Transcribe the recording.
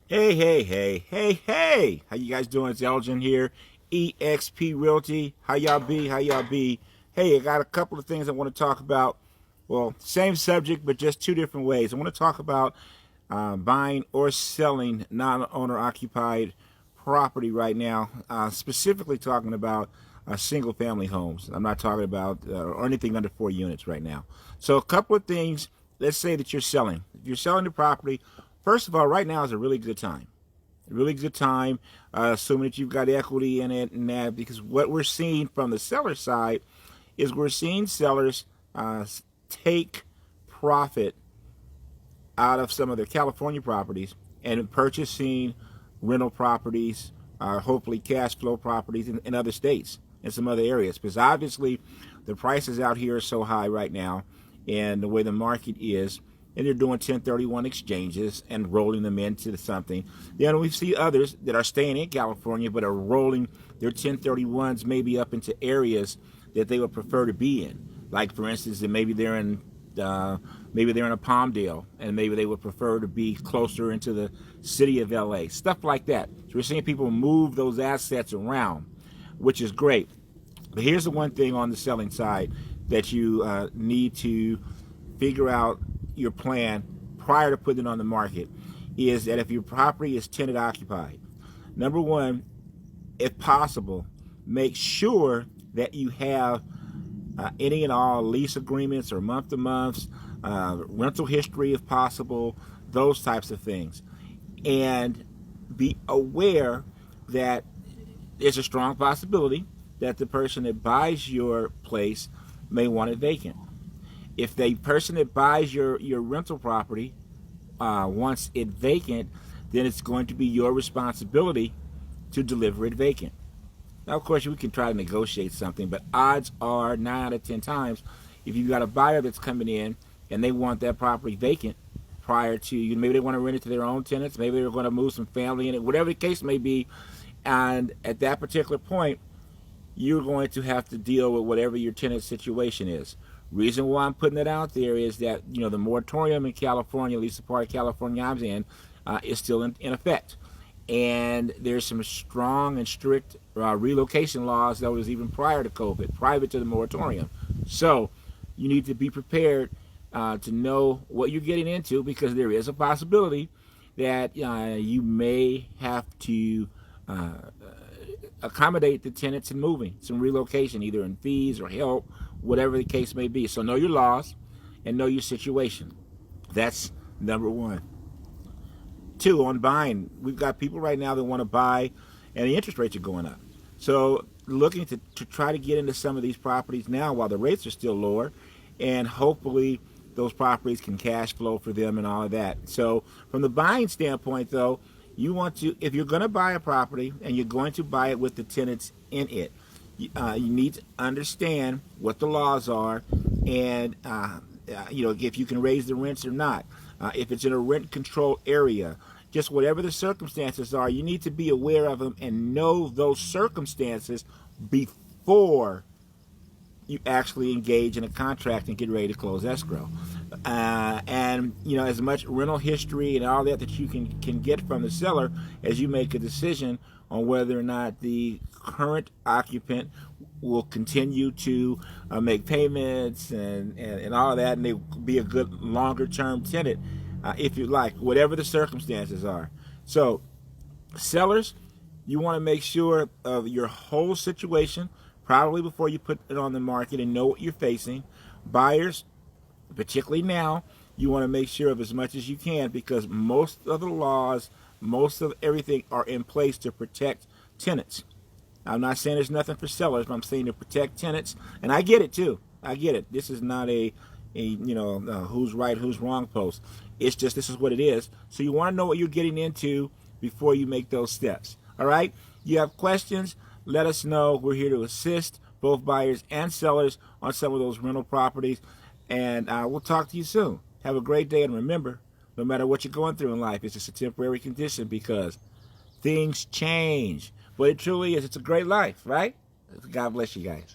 Hey, hey, hey, hey, hey! How you guys doing? It's Elgin here, EXP Realty. How y'all be? How y'all be? Hey, I got a couple of things I want to talk about. Well, same subject, but just two different ways. I want to talk about buying or selling non-owner occupied property right now, specifically talking about single family homes. I'm not talking about or anything under 4 units right now. So a couple of things. Let's say that you're selling. If you're selling the property, first of all, right now is a really good time. A really good time, assuming that you've got equity in it and that, because what we're seeing from the seller side is we're seeing sellers take profit out of some of their California properties and purchasing rental properties, hopefully cash flow properties in other states and some other areas. Because obviously the prices out here are so high right now and the way the market is, and they're doing 1031 exchanges and rolling them into something. Then we see others that are staying in California but are rolling their 1031s maybe up into areas that they would prefer to be in. Like for instance, that maybe they're in a Palmdale and maybe they would prefer to be closer into the city of LA, stuff like that. So we're seeing people move those assets around, which is great. But here's the one thing on the selling side that you need to figure out your plan prior to putting it on the market is that if your property is tenant occupied, number one, if possible, make sure that you have any and all lease agreements or month to months, rental history if possible, those types of things. And be aware that there's a strong possibility that the person that buys your place may want it vacant. If the person that buys your rental property wants it vacant, then it's going to be your responsibility to deliver it vacant. Now, of course, we can try to negotiate something, but odds are 9 out of 10 times, if you've got a buyer that's coming in and they want that property vacant prior to you, maybe they want to rent it to their own tenants, maybe they're going to move some family in it, whatever the case may be, and at that particular point, you're going to have to deal with whatever your tenant situation is. Reason why I'm putting it out there is that the moratorium in California, at least the part of California I'm in, is still in effect, and there's some strong and strict relocation laws that was even prior to COVID, private to the moratorium. So you need to be prepared to know what you're getting into, because there is a possibility that you may have to accommodate the tenants in moving, some relocation, either in fees or help, whatever the case may be. So know your laws and know your situation. That's number one. Two, on buying, we've got people right now that want to buy, and the interest rates are going up. So looking to try to get into some of these properties now while the rates are still lower, and hopefully those properties can cash flow for them and all of that. So from the buying standpoint, though, you want to, if you're going to buy a property and you're going to buy it with the tenants in it, you need to understand what the laws are, and if you can raise the rents or not. If it's in a rent control area, just whatever the circumstances are, you need to be aware of them and know those circumstances before you actually engage in a contract and get ready to close escrow. And as much rental history and all that you can get from the seller as you make a decision on whether or not the current occupant will continue to make payments and all of that, and they will be a good longer term tenant, if you like, whatever the circumstances are. So sellers, you want to make sure of your whole situation probably before you put it on the market and know what you're facing. Buyers, particularly now, you want to make sure of as much as you can, because most of the laws, most of everything are in place to protect tenants. I'm not saying there's nothing for sellers, but I'm saying to protect tenants. And I get it too. I get it. This is not a who's right, who's wrong post. It's just, this is what it is. So you want to know what you're getting into before you make those steps. All right? You have questions, let us know. We're here to assist both buyers and sellers on some of those rental properties. And we'll talk to you soon. Have a great day. And remember, no matter what you're going through in life, it's just a temporary condition, because things change. But it truly is. It's a great life, right? God bless you guys.